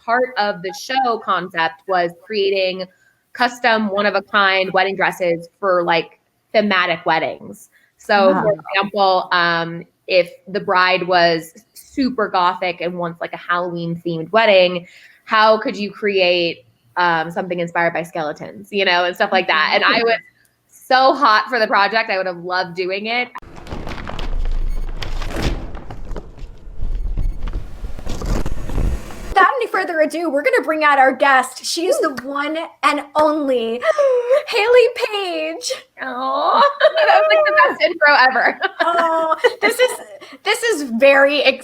part of the show concept was creating custom one-of-a-kind wedding dresses for like thematic weddings. So for example, if the bride was super gothic and wants like a Halloween themed wedding, how could you create something inspired by skeletons, you know, and stuff like that. And I was so hot for the project. I would have loved doing it. Without any further ado, we're going to bring out our guest. She is the one and only Hayley Paige. Oh, that was like the best intro ever. Oh, this is very,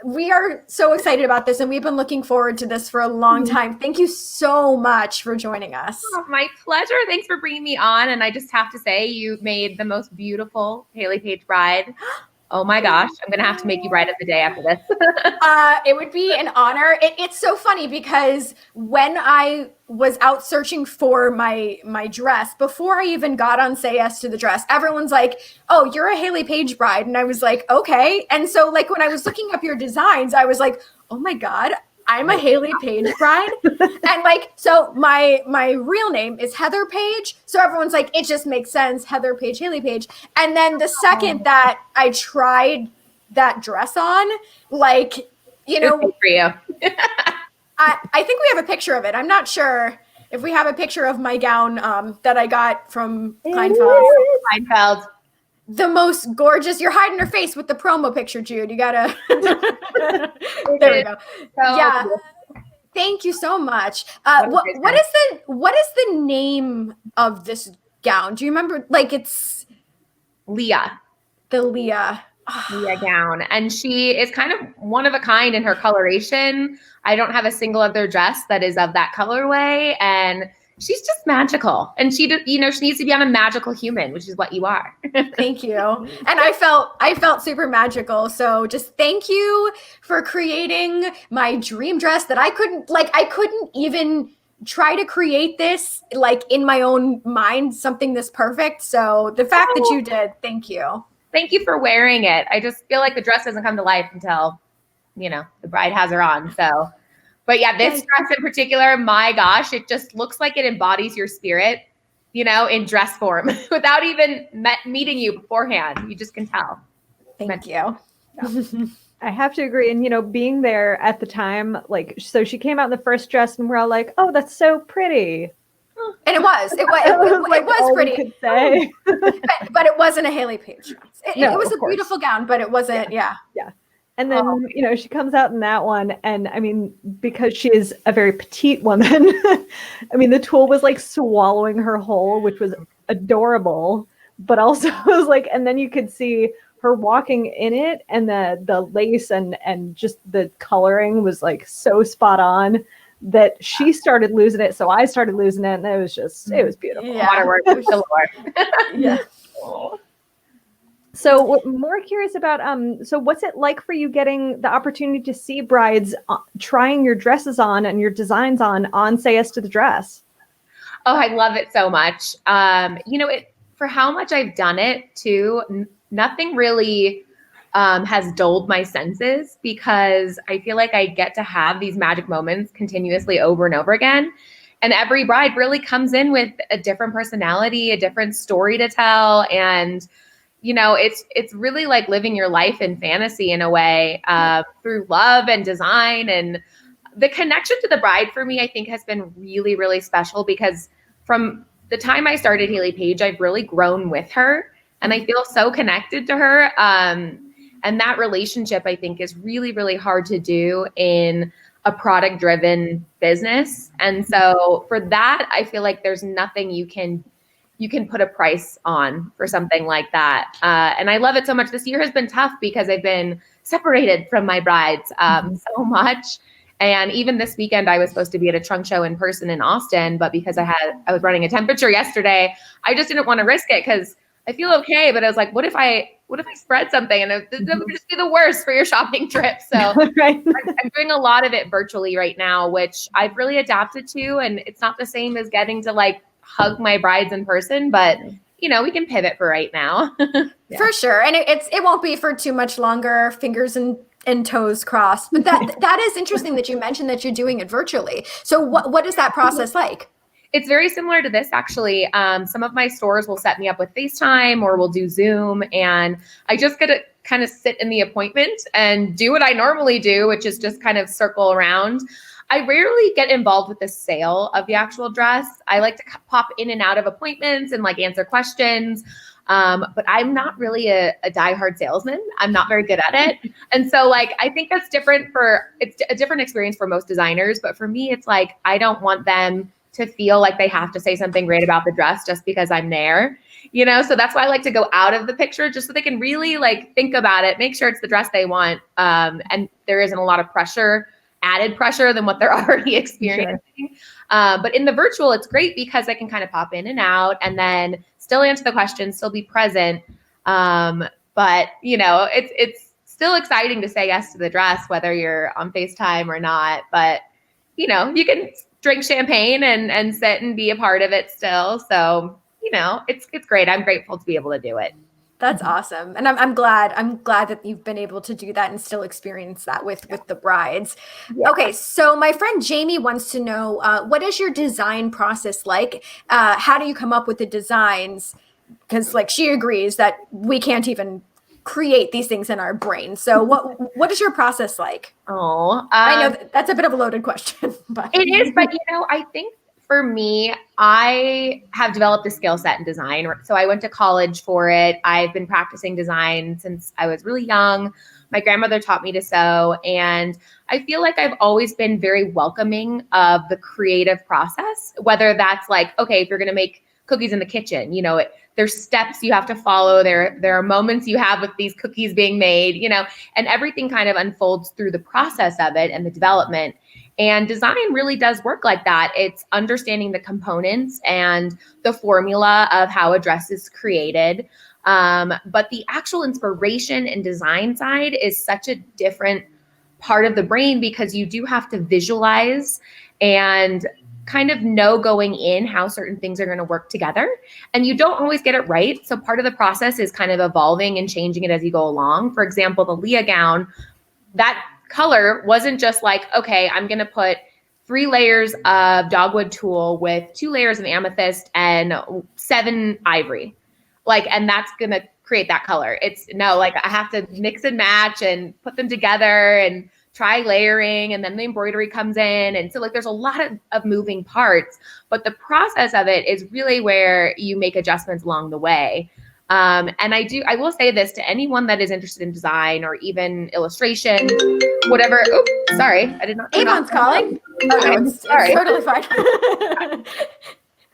we are so excited about this, and we've been looking forward to this for a long time. Thank you so much for joining us. Oh, my pleasure. Thanks for bringing me on. And I just have to say, you made the most beautiful Hayley Paige bride. Oh my gosh, I'm going to have to make you bride of the day after this. It would be an honor. It's so funny because when I was out searching for my dress, before I even got on Say Yes to the Dress, everyone's like, oh, you're a Hayley Paige bride. And I was like, okay. And so like when I was looking up your designs, I was like, oh my God, I'm a Hayley Paige bride. And like, so my real name is Heather Paige. So everyone's like, it just makes sense. Heather Paige, Hayley Paige. And then the second that I tried that dress on, like, you know, for you. I think we have a picture of it. I'm not sure if we have a picture of my gown that I got from Kleinfeld. The most gorgeous. You're hiding her face with the promo picture, Jude. You gotta. There we go. Yeah. Thank you so much. What is the name of this gown? Do you remember? Like it's Leah. The Leah gown, and she is kind of one of a kind in her coloration. I don't have a single other dress that is of that colorway, and she's just magical. And she needs to be on a magical human, which is what you are. Thank you. And I felt super magical. So just thank you for creating my dream dress that I couldn't even try to create this like in my own mind, something this perfect. So the fact that you did, thank you. Thank you for wearing it. I just feel like the dress doesn't come to life until, you know, the bride has her on. So, but yeah, this dress in particular, my gosh, it just looks like it embodies your spirit, you know, in dress form without even meeting you beforehand. You just can tell. Thank you. Yeah. I have to agree. And, you know, being there at the time, like, so she came out in the first dress and we're all like, oh, that's so pretty. And it was pretty. Could say. but it wasn't a Hayley Paige dress. It was a beautiful gown, but it wasn't. Yeah. And then, you know, she comes out in that one. And I mean, because she is a very petite woman, I mean, the tulle was like swallowing her whole, which was adorable, but also it was like, and then you could see her walking in it, and the lace and just the coloring was like so spot on that she started losing it. So I started losing it, and it was beautiful. Yeah. Waterworks galore. Yeah. So more curious about, so what's it like for you getting the opportunity to see brides trying your dresses on and your designs on Say Yes to the Dress? Oh, I love it so much. You know, for how much I've done it too, nothing really has dulled my senses, because I feel like I get to have these magic moments continuously over and over again. And every bride really comes in with a different personality, a different story to tell. And you know, it's really like living your life in fantasy in a way, through love and design. And the connection to the bride for me, I think, has been really, really special, because from the time I started Hayley Paige, I've really grown with her, and I feel so connected to her. And that relationship, I think, is really, really hard to do in a product-driven business. And so for that, I feel like there's nothing you can put a price on for something like that. And I love it so much. This year has been tough because I've been separated from my brides so much. And even this weekend, I was supposed to be at a trunk show in person in Austin, but because I was running a temperature yesterday, I just didn't want to risk it, because I feel okay. But I was like, what if I spread something, and it would just be the worst for your shopping trip? So right. I'm doing a lot of it virtually right now, which I've really adapted to. And it's not the same as getting to like hug my brides in person, but you know, we can pivot for right now. For sure. And it won't be for too much longer. Fingers and and toes crossed. But that is interesting that you mentioned that you're doing it virtually. So what is that process like? It's very similar to this, actually. Some of my stores will set me up with FaceTime or we'll do Zoom, and I just get to kind of sit in the appointment and do what I normally do, which is just kind of circle around. I rarely get involved with the sale of the actual dress. I like to pop in and out of appointments and like answer questions. But I'm not really a diehard salesman. I'm not very good at it. And so like, I think that's it's a different experience for most designers. But for me, it's like, I don't want them to feel like they have to say something great about the dress just because I'm there, so that's why I like to go out of the picture just so they can really like think about it, make sure it's the dress they want. And there isn't a lot of added pressure than what they're already experiencing. Sure. But in the virtual, it's great because I can kind of pop in and out and then still answer the questions, still be present. But it's still exciting to say yes to the dress, whether you're on FaceTime or not, but you can drink champagne and sit and be a part of it still. So, it's great. I'm grateful to be able to do it. That's awesome. And I'm glad that you've been able to do that and still experience that with the brides. Yeah. Okay. So my friend Jamie wants to know, what is your design process like? How do you come up with the designs? Because like she agrees that we can't even create these things in our brain. So what is your process like? I know that's a bit of a loaded question, but it is, but I think for me, I have developed a skill set in design. So I went to college for it. I've been practicing design since I was really young. My grandmother taught me to sew, and I feel like I've always been very welcoming of the creative process, whether that's like, okay, if you're going to make cookies in the kitchen, there's steps you have to follow. There are moments you have with these cookies being made, and everything kind of unfolds through the process of it and the development. And design really does work like that. It's understanding the components and the formula of how a dress is created. But the actual inspiration and design side is such a different part of the brain because you do have to visualize and kind of know going in how certain things are going to work together. And you don't always get it right. So part of the process is kind of evolving and changing it as you go along. For example, the Leah gown, that color wasn't just like, okay, I'm going to put 3 layers of dogwood tulle with 2 layers of amethyst and 7 ivory. And that's going to create that color. It's I have to mix and match and put them together and try layering, and then the embroidery comes in. And so there's a lot of moving parts, but the process of it is really where you make adjustments along the way. And I will say this to anyone that is interested in design or even illustration, whatever. Oops, sorry. I did not. Avon's calling. Okay, it's totally fine.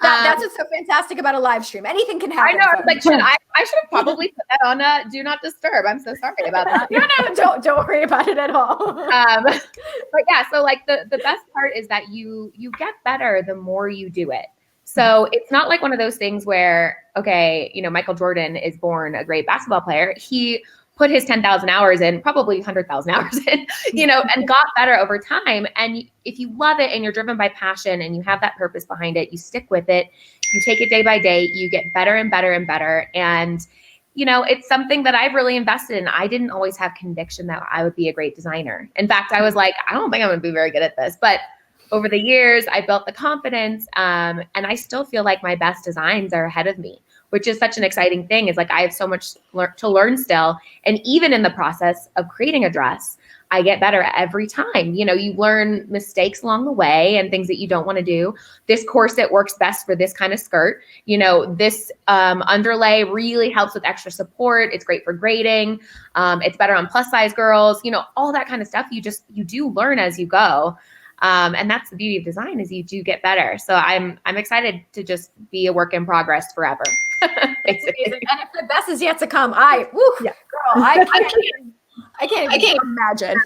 That's what's so fantastic about a live stream. Anything can happen. I know. I was like, I should have probably put that on a do not disturb. I'm so sorry about that. No, don't worry about it at all. But yeah, so the best part is that you get better the more you do it. So it's not like one of those things where, okay, Michael Jordan is born a great basketball player. He put his 10,000 hours in, probably 100,000 hours in, and got better over time. And if you love it and you're driven by passion and you have that purpose behind it, you stick with it, you take it day by day, you get better and better and better. And, it's something that I've really invested in. I didn't always have conviction that I would be a great designer. In fact, I was like, I don't think I'm going to be very good at this, but over the years, I built the confidence, and I still feel like my best designs are ahead of me, which is such an exciting thing. Is I have so much to learn still. And even in the process of creating a dress, I get better every time. You learn mistakes along the way and things that you don't want to do. This corset works best for this kind of skirt. This underlay really helps with extra support. It's great for grading. It's better on plus size girls. All that kind of stuff. You do learn as you go. And that's the beauty of design is you do get better. So I'm excited to just be a work in progress forever. Basically. And if the best is yet to come, girl, I can't imagine.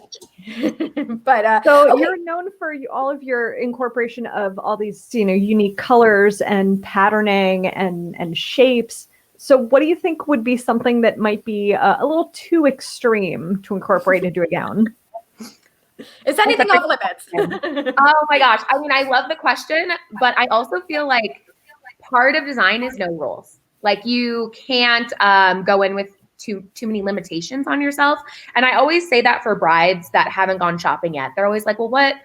But so okay. You're known for all of your incorporation of all these, unique colors and patterning and shapes. So what do you think would be something that might be a like too extreme to incorporate into a gown? Is anything off limits? Oh my gosh. I mean, I love the question, but I also feel like part of design is no rules. You can't go in with too many limitations on yourself. And I always say that for brides that haven't gone shopping yet. They're always like, well, what,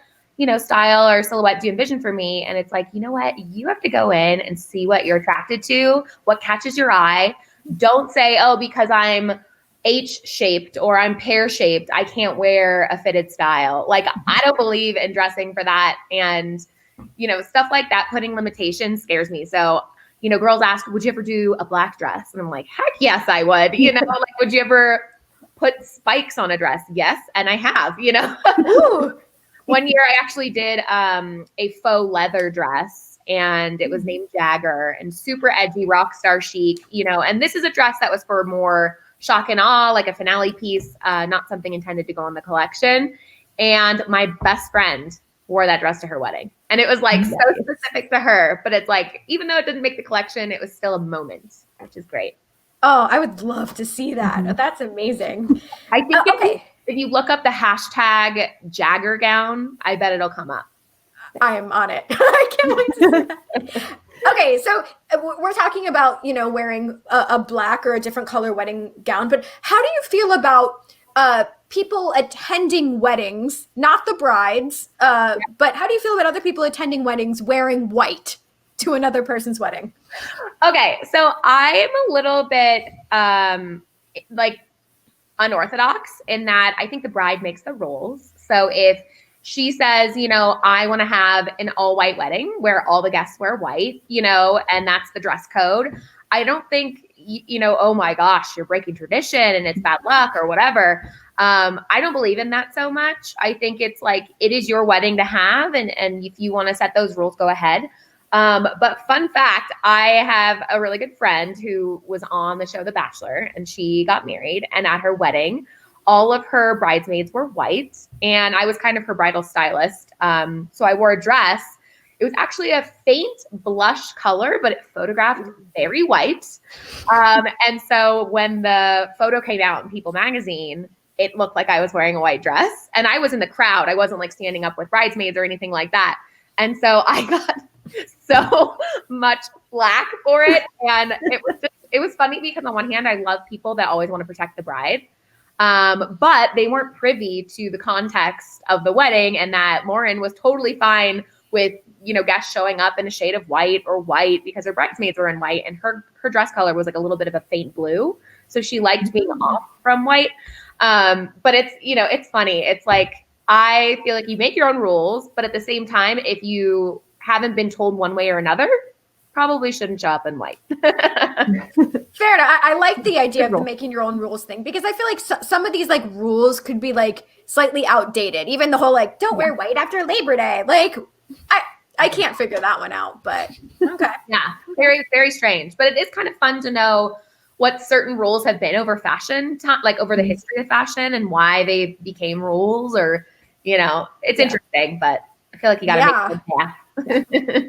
style or silhouette do you envision for me? And it's like, you know what? You have to go in and see what you're attracted to, what catches your eye. Don't say, oh, because I'm H-shaped or I'm pear-shaped, I can't wear a fitted style. Like, I don't believe in dressing for that. And, stuff like that, putting limitations scares me. So, girls ask, would you ever do a black dress? And I'm like, heck yes, I would. Like, would you ever put spikes on a dress? Yes. And I have, Ooh. One year I actually did a faux leather dress, and it was named Jagger, and super edgy, rock star chic, and this is a dress that was for more shock and awe, like a finale piece, not something intended to go on the collection. And my best friend wore that dress to her wedding. And it was like so specific to her, but it's like, even though it didn't make the collection, it was still a moment, which is great. Oh, I would love to see that. Mm-hmm. That's amazing. I think if you look up the hashtag Jagger gown, I bet it'll come up. I am on it. I can't wait to see that. Okay, so we're talking about, wearing a black or a different color wedding gown, but how do you feel about people attending weddings, not the brides, but how do you feel about other people attending weddings wearing white to another person's wedding? Okay, so I'm a little bit unorthodox in that I think the bride makes the rules. So if she says, I want to have an all white wedding where all the guests wear white, and that's the dress code. I don't think, oh my gosh, you're breaking tradition and it's bad luck or whatever. I don't believe in that so much. I think it's like, it is your wedding to have. And if you want to set those rules, go ahead. But fun fact, I have a really good friend who was on the show The Bachelor, and she got married, and at her wedding, all of her bridesmaids were white, and I was kind of her bridal stylist. So I wore a dress. It was actually a faint blush color, but it photographed very white. And so when the photo came out in People magazine, it looked like I was wearing a white dress, and I was in the crowd. I wasn't like standing up with bridesmaids or anything like that. And so I got so much flack for it. And it was funny because on one hand, I love people that always want to protect the bride. But they weren't privy to the context of the wedding, and that Lauren was totally fine with, guests showing up in a shade of white or white because her bridesmaids were in white, and her dress color was like a little bit of a faint blue. So she liked being off from white. But it's, it's funny. It's like, I feel like you make your own rules, but at the same time, if you haven't been told one way or another, probably shouldn't show up in white. Fair enough. I like the idea of the making your own rules thing, because I feel like some of these like rules could be like slightly outdated. Even the whole like, don't wear white after Labor Day. Like, I can't figure that one out, but okay. Yeah, very, very strange. But it is kind of fun to know what certain rules have been over fashion, like over the history of fashion, and why they became rules, or, it's interesting, but I feel like you got to make it path.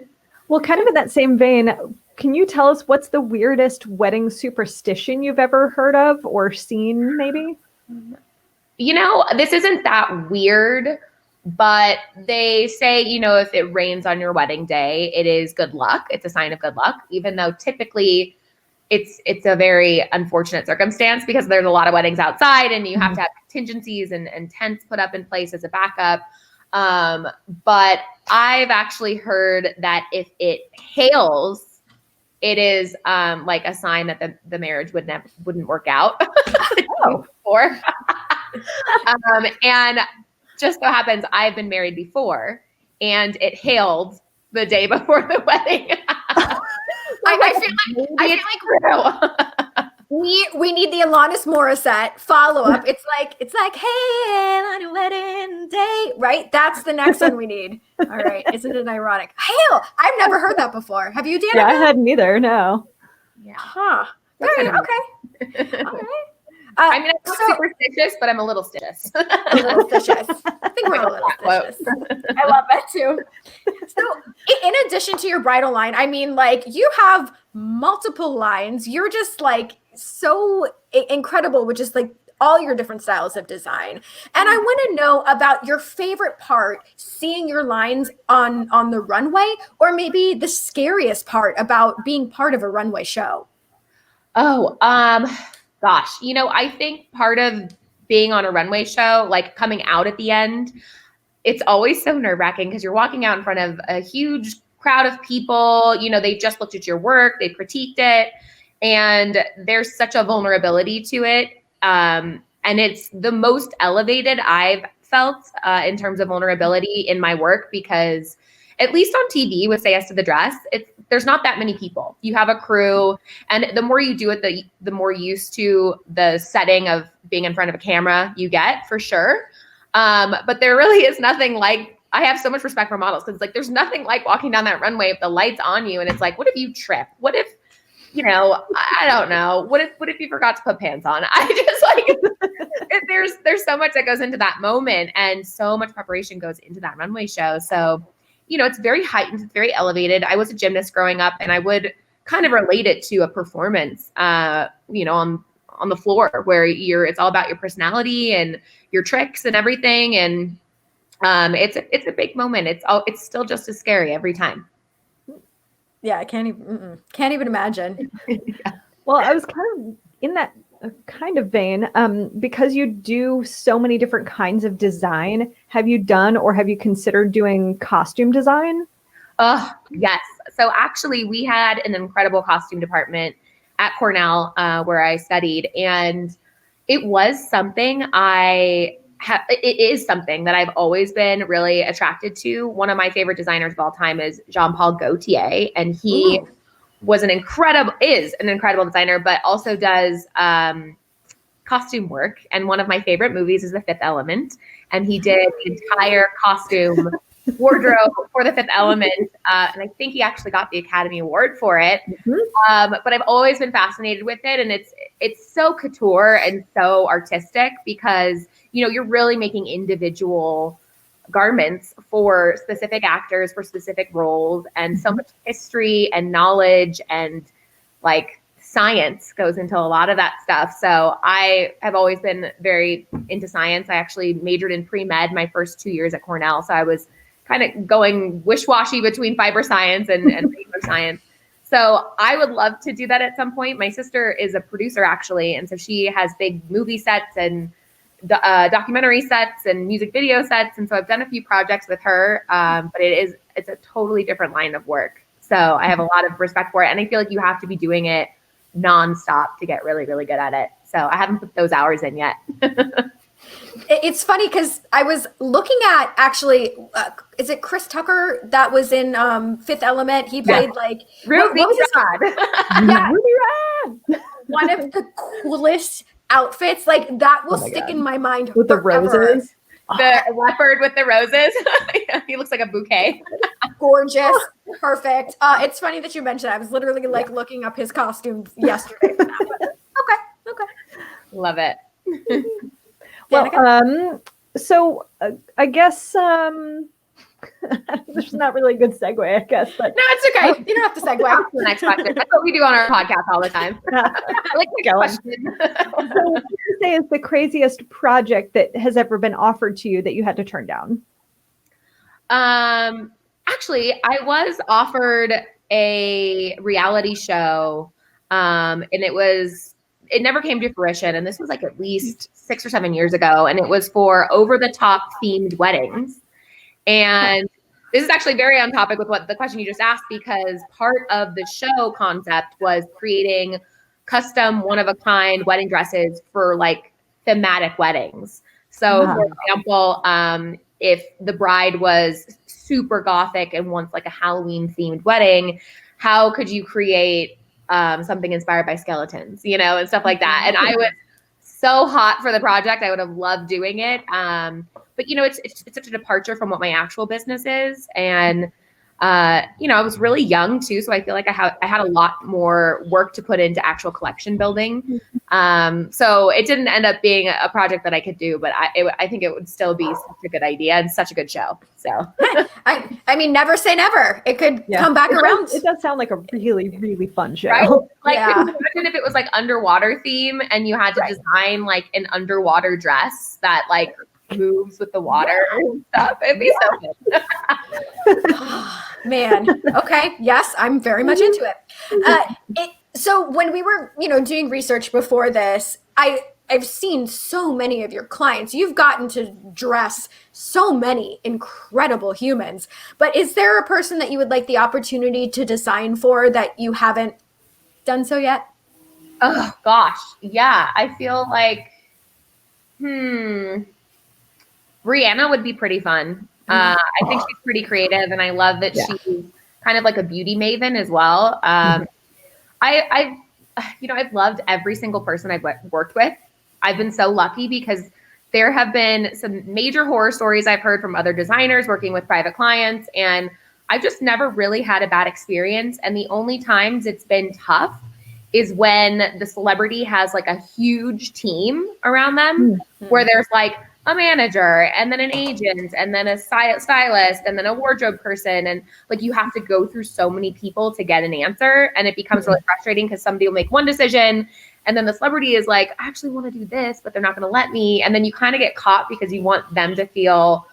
Well, kind of in that same vein, can you tell us what's the weirdest wedding superstition you've ever heard of or seen, maybe? This isn't that weird, but they say, if it rains on your wedding day, it is good luck. It's a sign of good luck, even though typically it's a very unfortunate circumstance because there's a lot of weddings outside and you have to have contingencies and tents put up in place as a backup. But I've actually heard that if it hails, it is like a sign that the marriage wouldn't work out. And just so happens I've been married before, and it hailed the day before the wedding. I feel like we need the Alanis Morissette follow-up. It's like, hey, on your wedding day, right? That's the next one we need. All right. Isn't it ironic? Hail! I've never heard that before. Have you, Danica? Yeah, I hadn't either, no. Yeah. Huh. Okay. All right. I'm not superstitious, but I'm a little stitious. A little stitious. I think we're a little stitious. I love that too. So in addition to your bridal line, I mean, like, you have multiple lines. You're just like so incredible with just like all your different styles of design. And I want to know about your favorite part, seeing your lines on the runway, or maybe the scariest part about being part of a runway show. Gosh, I think part of being on a runway show, like coming out at the end, it's always so nerve-wracking because you're walking out in front of a huge crowd of people. They just looked at your work, they critiqued it, and there's such a vulnerability to it. And it's the most elevated I've felt in terms of vulnerability in my work, because at least on TV with Say Yes to the Dress, there's not that many people. You have a crew, and the more you do it, the more used to the setting of being in front of a camera you get, for sure. But there really is nothing like, I have so much respect for models, because it's like, there's nothing like walking down that runway with the lights on you. And it's like, what if you trip? What if, I don't know. What if you forgot to put pants on? I just like, there's so much that goes into that moment, and so much preparation goes into that runway show. So, it's very heightened, it's very elevated. I was a gymnast growing up, and I would kind of relate it to a performance, on the floor, where it's all about your personality and your tricks and everything. And it's a big moment. It's still just as scary every time. Yeah, I can't even imagine. Yeah. Well, I was kind of in that kind of vein, because you do so many different kinds of design. Have you done, or have you considered doing costume design? Yes. So actually, we had an incredible costume department at Cornell, where I studied, and it was something it is something that I've always been really attracted to. One of my favorite designers of all time is Jean-Paul Gaultier, and he is an incredible designer, but also does costume work. And one of my favorite movies is The Fifth Element, and he did the entire costume wardrobe for The Fifth Element, and I think he actually got the Academy Award for it. But I've always been fascinated with it, and it's so couture and so artistic, because you're really making individual garments for specific actors, for specific roles, and so much history and knowledge and like science goes into a lot of that stuff. So I have always been very into science. I actually majored in pre-med my first 2 years at Cornell, so I was kind of going wish-washy between fiber science and regular science. So I would love to do that at some point. My sister is a producer, actually, and so she has big movie sets and documentary sets and music video sets. And so I've done a few projects with her, but it's a totally different line of work. So I have a lot of respect for it. And I feel like you have to be doing it nonstop to get really, really good at it. So I haven't put those hours in yet. It's funny because I was looking at, actually, is it Chris Tucker that was in Fifth Element? He played what was his name? Yeah, one of the coolest outfits. Like, that will stick in my mind with forever. The roses. The leopard with the roses. He looks like a bouquet. Gorgeous. Perfect. It's funny that you mentioned that. I was literally looking up his costume yesterday. Okay. Love it. Well, so I guess there's not really a good segue, I guess. But no, it's okay. You don't have to segue. The next question. That's what we do on our podcast all the time. I like the question. So what would you say is the craziest project that has ever been offered to you that you had to turn down? Actually, I was offered a reality show, and it never came to fruition. And this was like at least 6 or 7 years ago. And it was for over-the-top themed weddings. And this is actually very on topic with what the question you just asked, because part of the show concept was creating custom one-of-a-kind wedding dresses for like thematic weddings. So for example, if the bride was super gothic and wants like a Halloween themed wedding, how could you create something inspired by skeletons, and stuff like that. And I was so hot for the project. I would have loved doing it. But it's such a departure from what my actual business is. And I was really young too. So I feel like I had a lot more work to put into actual collection building. So it didn't end up being a project that I could do, but I think it would still be such a good idea and such a good show. So I mean, never say never. It could come back around. It does sound like a really, really fun show. Right? Like, could you imagine if it was like underwater theme and you had to design like an underwater dress that like moves with the water and stuff? It'd be so good. Man. Okay. Yes, I'm very much into it. So when we were, doing research before this, I've seen so many of your clients. You've gotten to dress so many incredible humans. But is there a person that you would like the opportunity to design for that you haven't done so yet? Oh gosh. Yeah. I feel like, Rihanna would be pretty fun. I think she's pretty creative, and I love that she's kind of like a beauty maven as well. I've loved every single person I've worked with. I've been so lucky because there have been some major horror stories I've heard from other designers working with private clients, and I've just never really had a bad experience. And the only times it's been tough is when the celebrity has like a huge team around them, where there's like a manager and then an agent and then a stylist and then a wardrobe person. And like, you have to go through so many people to get an answer. And it becomes really frustrating because somebody will make one decision and then the celebrity is like, I actually want to do this, but they're not going to let me. And then you kind of get caught because you want them to feel,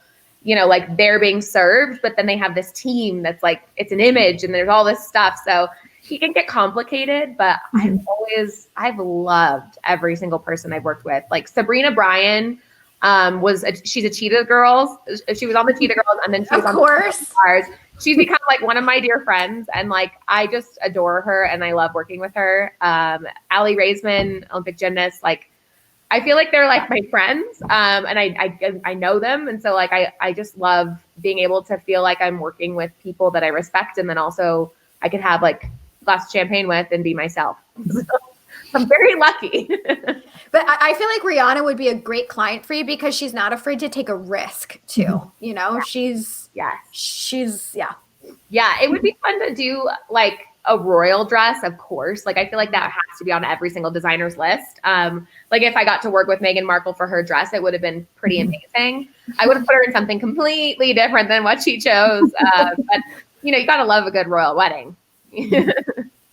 like they're being served, but then they have this team that's like, it's an image and there's all this stuff. So it can get complicated, but I've loved every single person I've worked with. Like Sabrina Bryan, she's a Cheetah Girls. She was on the Cheetah Girls, and then she was on the Stars. She's become like one of my dear friends, and like I just adore her, and I love working with her. Allie Raisman, Olympic gymnast, like I feel like they're like my friends, and I know them, and so like I just love being able to feel like I'm working with people that I respect, and then also I could have like a glass of champagne with and be myself. So I'm very lucky. But I feel like Rihanna would be a great client for you because she's not afraid to take a risk too. She's it would be fun to do like a royal dress, of course. Like I feel like that has to be on every single designer's list. Like if I got to work with Meghan Markle for her dress, it would have been pretty amazing. I would have put her in something completely different than what she chose. But you gotta love a good royal wedding.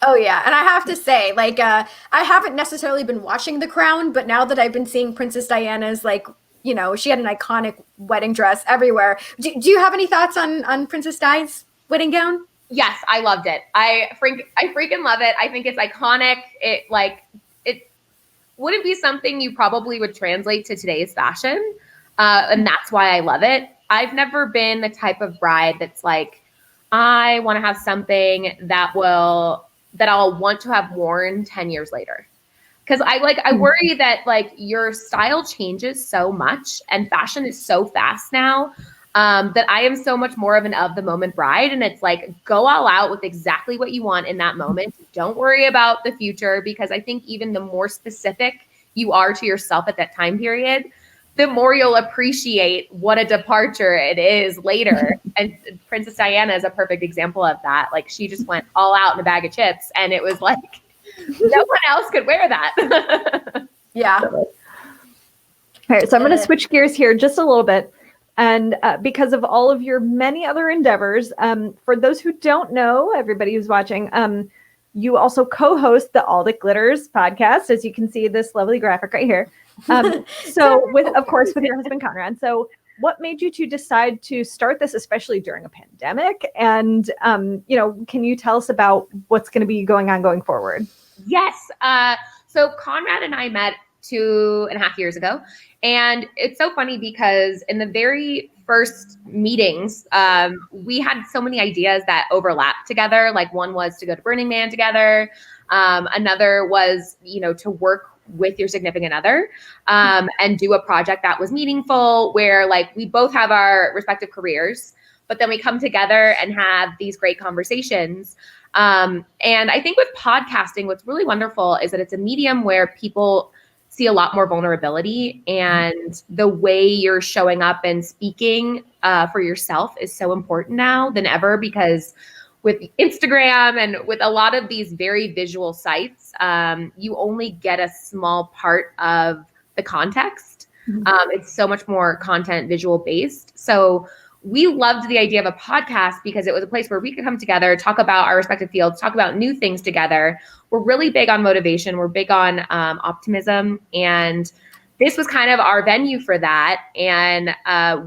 Oh yeah, and I have to say, like, I haven't necessarily been watching The Crown, but now that I've been seeing Princess Diana's, like, she had an iconic wedding dress everywhere. Do you have any thoughts on Princess Di's wedding gown? Yes, I loved it. I freaking love it. I think it's iconic. It wouldn't be something you probably would translate to today's fashion, and that's why I love it. I've never been the type of bride that's like, I want to have something that I'll want to have worn 10 years later. Cause I worry that like your style changes so much and fashion is so fast now, that I am so much more of an of the moment bride. And it's like, go all out with exactly what you want in that moment. Don't worry about the future, because I think even the more specific you are to yourself at that time period, the more you'll appreciate what a departure it is later. And Princess Diana is a perfect example of that. Like she just went all out in a bag of chips, and it was like, no one else could wear that. Yeah. All right. So I'm going to switch gears here just a little bit. And because of all of your many other endeavors, for those who don't know, everybody who's watching, you also co-host the All That Glitters podcast, as you can see this lovely graphic right here. So with your husband Conrad. So what made you two decide to start this, especially during a pandemic? And, can you tell us about what's going to be going on going forward? Yes. So Conrad and I met 2.5 years ago. And it's so funny because in the very first meetings, we had so many ideas that overlapped together. Like one was to go to Burning Man together. Another was, to work with your significant other, and do a project that was meaningful, where like we both have our respective careers, but then we come together and have these great conversations. And I think with podcasting, what's really wonderful is that it's a medium where people see a lot more vulnerability, and the way you're showing up and speaking for yourself is so important now than ever, because with Instagram and with a lot of these very visual sites, you only get a small part of the context. It's so much more content visual based. So we loved the idea of a podcast because it was a place where we could come together, talk about our respective fields, talk about new things together. We're really big on motivation. We're big on optimism. And this was kind of our venue for that. And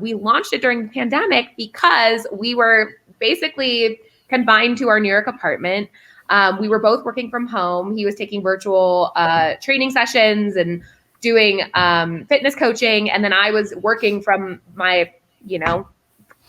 we launched it during the pandemic because we were basically confined to our New York apartment. We were both working from home. He was taking virtual training sessions and doing fitness coaching. And then I was working from my,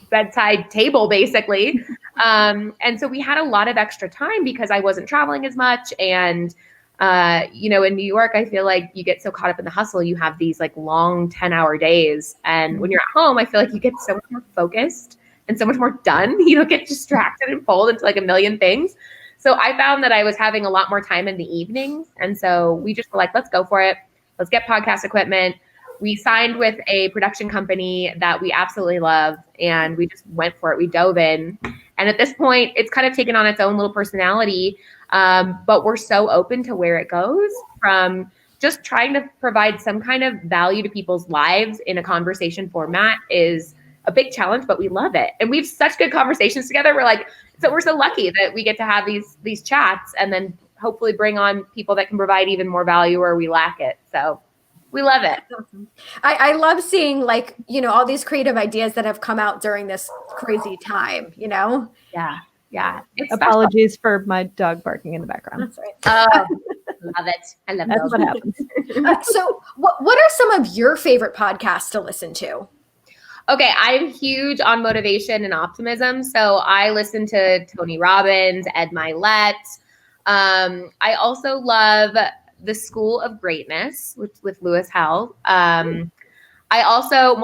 bedside table, basically. And so we had a lot of extra time because I wasn't traveling as much. And, in New York, I feel like you get so caught up in the hustle. You have these like long 10-hour days. And when you're at home, I feel like you get so much more focused and so much more done. You don't get distracted and pulled into like a million things. So I found that I was having a lot more time in the evenings. And so we just were like, let's go for it. Let's get podcast equipment. We signed with a production company that we absolutely love, and we just went for it. We dove in. And at this point, it's kind of taken on its own little personality, but we're so open to where it goes, from just trying to provide some kind of value to people's lives in a conversation format is a big challenge, but we love it. And we have such good conversations together. We're so lucky that we get to have these chats and then hopefully bring on people that can provide even more value where we lack it. So we love it. I love seeing all these creative ideas that have come out during this crazy time, Yeah. It's Apologies for my dog barking in the background. That's right. Love it. I love That's those. what happens. So what are some of your favorite podcasts to listen to? Okay, I'm huge on motivation and optimism. So I listen to Tony Robbins, Ed Milet. I also love The School of Greatness with Lewis Howell. One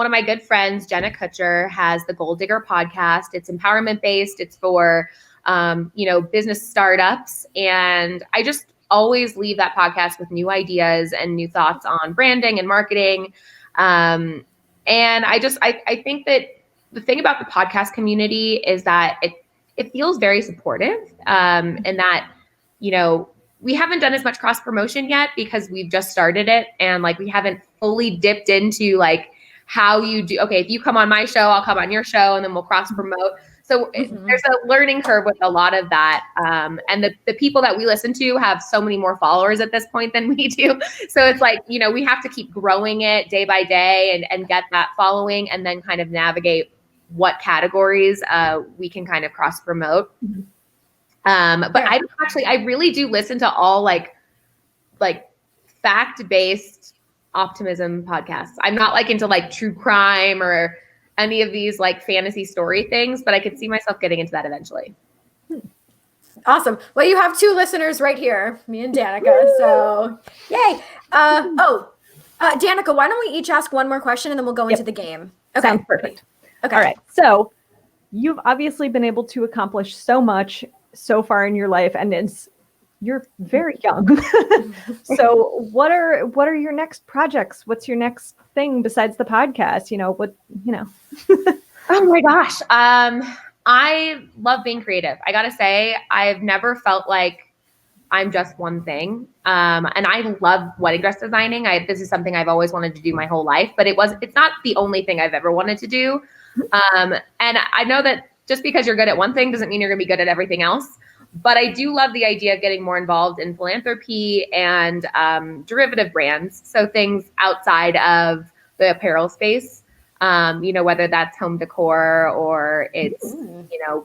of my good friends, Jenna Kutcher, has the Gold Digger podcast. It's empowerment based. It's for, business startups. And I just always leave that podcast with new ideas and new thoughts on branding and marketing. And I think that the thing about the podcast community is that it feels very supportive, and that, we haven't done as much cross promotion yet because we've just started it. And we haven't fully dipped into how you do. Okay, if you come on my show, I'll come on your show, and then we'll cross promote. So there's a learning curve with a lot of that. And the people that we listen to have so many more followers at this point than we do. So it's we have to keep growing it day by day and get that following, and then kind of navigate what categories we can kind of cross promote. But I really do listen to all like fact-based optimism podcasts. I'm not into true crime or any of these fantasy story things, but I could see myself getting into that eventually. Awesome. Well, you have two listeners right here, me and Danica. So yay. Danica, why don't we each ask one more question and then we'll go into the game. Okay. Sounds perfect. Okay. All right. So you've obviously been able to accomplish so much so far in your life, and you're very young. So what are your next projects? What's your next thing besides the podcast? Oh my gosh. I love being creative. I gotta say, I've never felt like I'm just one thing. And I love wedding dress designing. This is something I've always wanted to do my whole life, but it's not the only thing I've ever wanted to do. And I know that just because you're good at one thing doesn't mean you're gonna be good at everything else. But I do love the idea of getting more involved in philanthropy and derivative brands. So things outside of the apparel space, whether that's home decor or it's,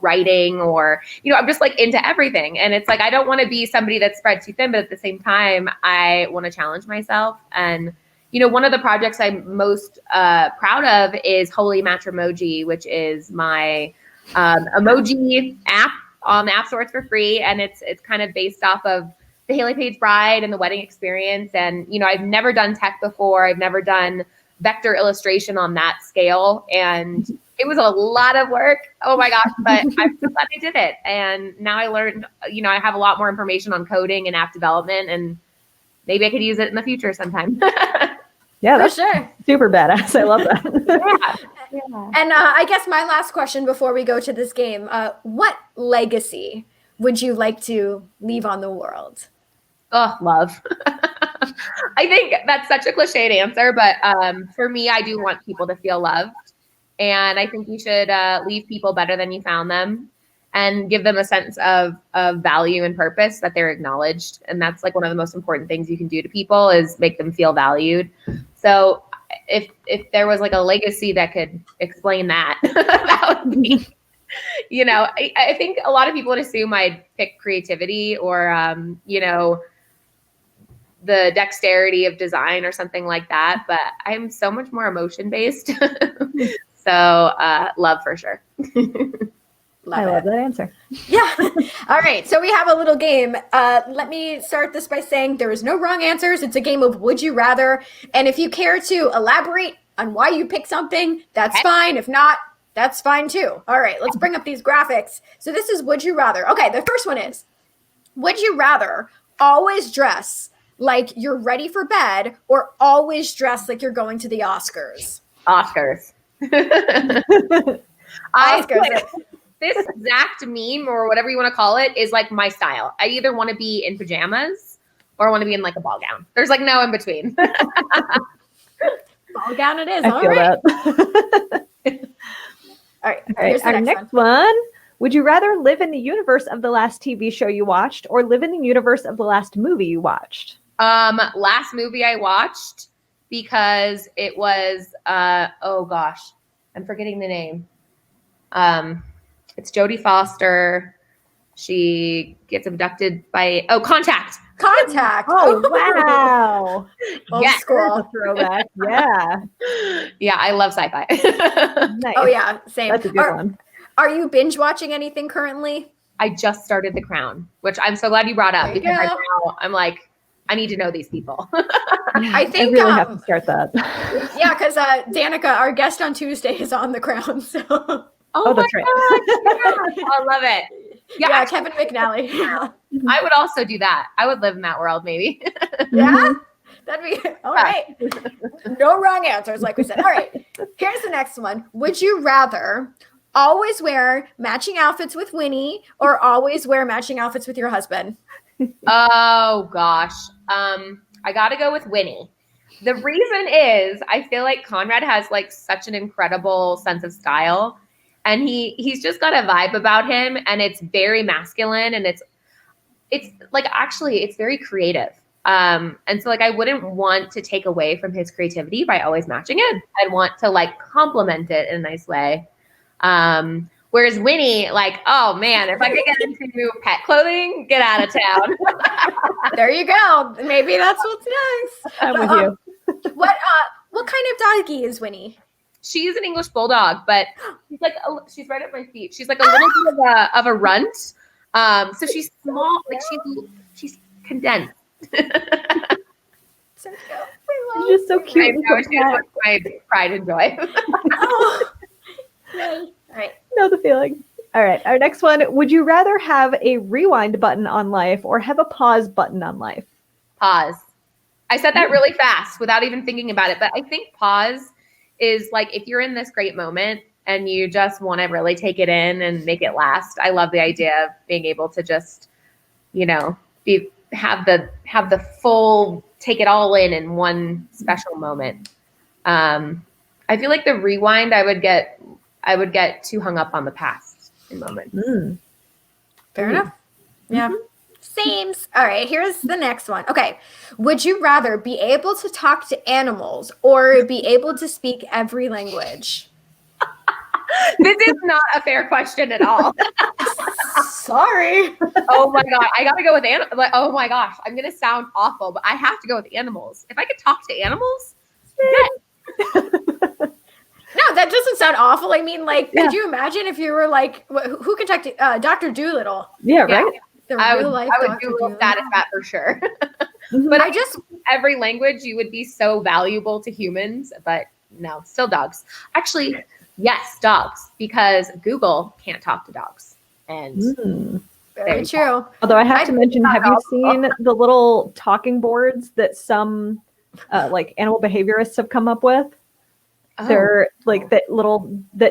writing or, I'm just into everything. And it's I don't want to be somebody that's spread too thin, but at the same time, I want to challenge myself. And, one of the projects I'm most proud of is Holy Matrimoji, which is my emoji app on the App Store. It's for free, and it's kind of based off of the Hayley Paige bride and the wedding experience. And I've never done tech before. I've never done vector illustration on that scale, and it was a lot of work. Oh my gosh! But I'm so glad I did it. And now I learned, I have a lot more information on coding and app development, and maybe I could use it in the future sometime. Yeah, that's for sure. Super badass. I love that. Yeah. And I guess my last question before we go to this game, what legacy would you like to leave on the world? Oh, love. I think that's such a cliched answer, but for me, I do want people to feel loved. And I think you should leave people better than you found them and give them a sense of value and purpose, that they're acknowledged. And that's one of the most important things you can do to people is make them feel valued. So if there was a legacy that could explain that, that would be You know, I think a lot of people would assume I'd pick creativity or, you know, the dexterity of design or something like that. But I'm so much more emotion based. So love for sure. I love that answer. Yeah. All right. So we have a little game. Let me start this by saying there is no wrong answers. It's a game of would you rather. And if you care to elaborate on why you pick something, that's fine. If not, that's fine too. All right. Let's bring up these graphics. So this is would you rather. Okay. The first one is, would you rather always dress like you're ready for bed or always dress like you're going to the Oscars? Oscars. Oscars. This exact meme or whatever you want to call it is like my style. I either want to be in pajamas or I want to be in like a ball gown. There's like no in between. Ball gown it is. I All feel right. that. All right. All right. Our next one. Would you rather live in the universe of the last TV show you watched or live in the universe of the last movie you watched? Last movie I watched because it was oh gosh, I'm forgetting the name. It's Jodie Foster. She gets abducted by Contact. Oh wow! Yes. School throwback. Yeah. Yeah, I love sci-fi. Nice. Oh yeah, same. That's a good one. Are you binge watching anything currently? I just started The Crown, which I'm so glad you brought up There you because go. right now I'm like, I need to know these people. I think really have to start that. yeah, because Danica, our guest on Tuesday, is on The Crown. So Oh, that's right. God, yeah, I love it. yeah, actually, Kevin McNally. Yeah. I would also do that. I would live in that world, maybe. Yeah? That'd be all right. No wrong answers, like we said. All right. Here's the next one. Would you rather always wear matching outfits with Winnie or always wear matching outfits with your husband? Oh gosh. I gotta go with Winnie. The reason is I feel like Conrad has like such an incredible sense of style. And he's just got a vibe about him, and it's very masculine, and it's like actually it's very creative. And so like I wouldn't want to take away from his creativity by always matching it. I'd want to like complement it in a nice way. Whereas Winnie, like, oh man, if I could get into pet clothing, get out of town. There you go. Maybe that's what's next. I'm with you. What kind of doggy is Winnie? She's an English bulldog, but she's like she's right at my feet. She's like a little bit of a runt. So she's small, like she's condensed. So cute. She's just so cute. I know, she's my pride and joy. Oh. All right. Know the feeling. All right. Our next one. Would you rather have a rewind button on life or have a pause button on life? Pause. I said that really fast without even thinking about it, but I think pause is like if you're in this great moment and you just want to really take it in and make it last. I love the idea of being able to just, you know, have the full take it all in one special moment. I feel like the rewind I would get too hung up on the past in moments. Fair enough. Yeah. Sames. All right, here's the next one. Okay. Would you rather be able to talk to animals or be able to speak every language? This is not a fair question at all. Sorry. Oh my God. I got to go with animals. Like, oh my gosh. I'm going to sound awful, but I have to go with animals. If I could talk to animals, yes. No, that doesn't sound awful. I mean, like, could you imagine if you were like, who can talk to Dr. Doolittle? Yeah, right? I would do a little sad at that for sure. But every language, you would be so valuable to humans, but no, still dogs. Actually, yes, dogs, because Google can't talk to dogs. And very true. Although I have to mention, have you seen the little talking boards that some like animal behaviorists have come up with? Oh. They're like that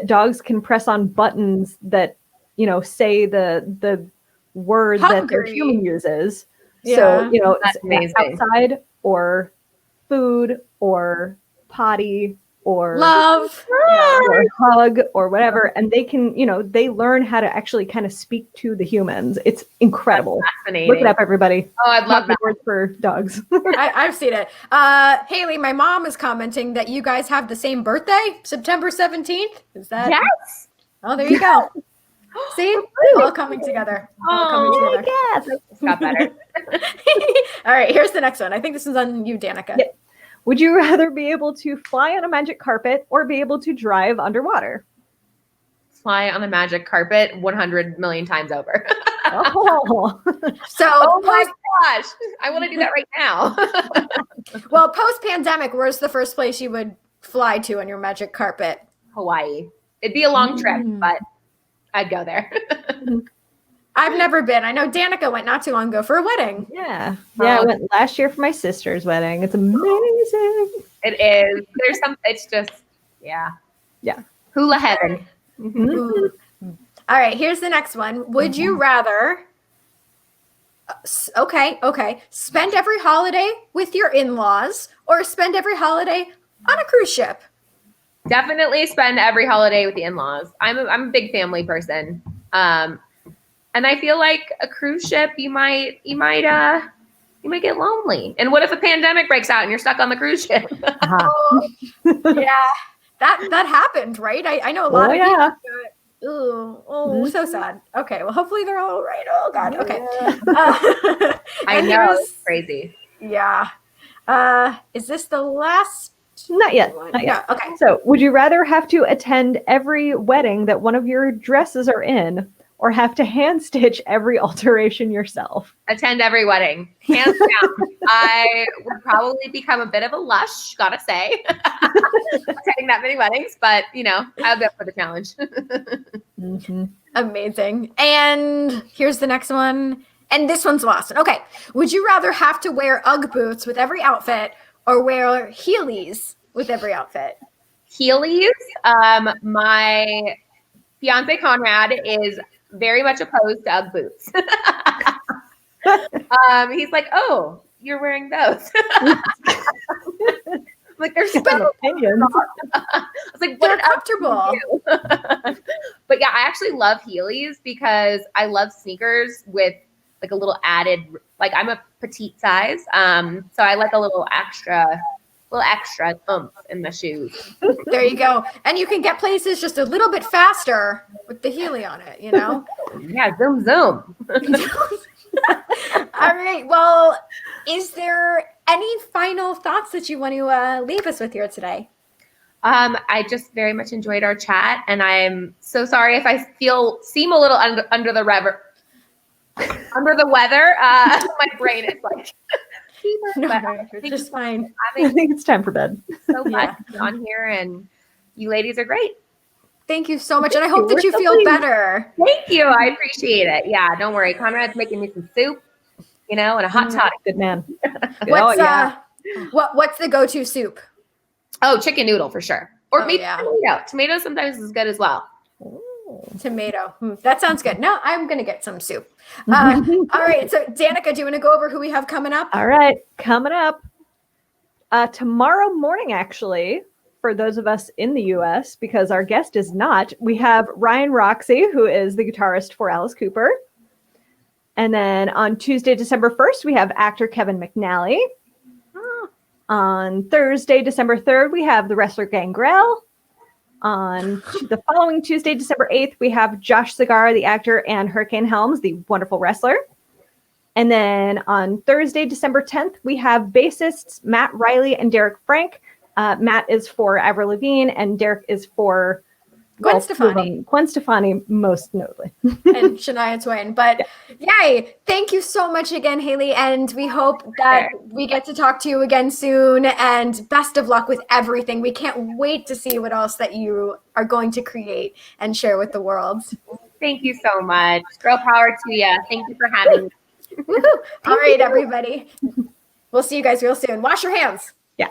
dogs can press on buttons that, you know, say the word that their human uses. Yeah. So, you know, it's outside or food or potty or love or hug or whatever. And they can, you know, they learn how to actually kind of speak to the humans. It's incredible. That's fascinating. Look it up, everybody. Oh, I'd love that. Words for dogs. I've seen it. Hayley, my mom is commenting that you guys have the same birthday, September 17th. Is that? Yes. Oh, there you go. See? All coming together. All coming together. Yes. It's got better. All right, here's the next one. I think this is on you, Danica. Yeah. Would you rather be able to fly on a magic carpet or be able to drive underwater? Fly on the magic carpet 100 million times over. Oh. So, Oh my gosh. I want to do that right now. well, post-pandemic, where's the first place you would fly to on your magic carpet? Hawaii. It'd be a long trip, but I'd go there. I've never been. I know Danica went not too long ago for a wedding. Yeah. Yeah, I went last year for my sister's wedding. It's amazing. It is. There's some, it's just, yeah. Yeah. Hula heaven. Ooh. All right, here's the next one. Would you rather, okay, spend every holiday with your in-laws or spend every holiday on a cruise ship? Definitely spend every holiday with the in-laws. I'm a big family person. And I feel like a cruise ship, you might get lonely. And what if a pandemic breaks out and you're stuck on the cruise ship? Yeah, that happened, right? I know a lot of people. Ooh, so sad. Okay, well, hopefully they're all right. Oh God. Okay. I know, it's crazy. Yeah. Is this the last? Not yet. one? Not yet. No, okay. So, would you rather have to attend every wedding that one of your dresses are in, or have to hand stitch every alteration yourself? Attend every wedding, hands down. I would probably become a bit of a lush, gotta say, attending that many weddings. But I'll be up for the challenge. Amazing. And here's the next one. And this one's the last one. Okay. Would you rather have to wear UGG boots with every outfit or wear Heelys with every outfit? Heelys. My fiance Conrad is very much opposed to UGG boots. He's like, "Oh, you're wearing those." Like, there's so opinions. I was like, They're "What comfortable." But yeah, I actually love Heelys because I love sneakers with like a little added. Like, I'm a petite size, so I like a little extra oomph in the shoes. There you go. And you can get places just a little bit faster with the Heely on it, Yeah, zoom, zoom. All right. Well, is there any final thoughts that you want to leave us with here today? I just very much enjoyed our chat, and I'm so sorry if I seem a little under the weather. My brain is like, No, you're just fine. I think it's time for bed. So glad to be on here, and you ladies are great. Thank you so much, and I hope that you feel better. Thank you. I appreciate it. Yeah, don't worry. Conrad's making me some soup, and a hot toddy. Good man. What's the go-to soup? Oh, chicken noodle for sure. Or maybe yeah. Tomato sometimes is good as well. Tomato. That sounds good. No, I'm going to get some soup. All right. So, Danica, do you want to go over who we have coming up? All right. Coming up tomorrow morning, actually, for those of us in the U.S., because our guest is not, we have Ryan Roxy, who is the guitarist for Alice Cooper. And then on Tuesday, December 1st, we have actor Kevin McNally. On Thursday, December 3rd, we have the wrestler Gangrel. On the following Tuesday, December 8th, we have Josh Segarra, the actor, and Hurricane Helms, the wonderful wrestler. And then on Thursday, December 10th, we have bassists Matt Riley and Derek Frank. Matt is for Avril Lavigne, and Derek is for Gwen Stefani. Gwen Stefani, most notably. And Shania Twain. But yay, thank you so much again, Hayley. And we hope that we get to talk to you again soon. And best of luck with everything. We can't wait to see what else that you are going to create and share with the world. Thank you so much. Girl power to you. Thank you for having me. All right, everybody. We'll see you guys real soon. Wash your hands. Yeah.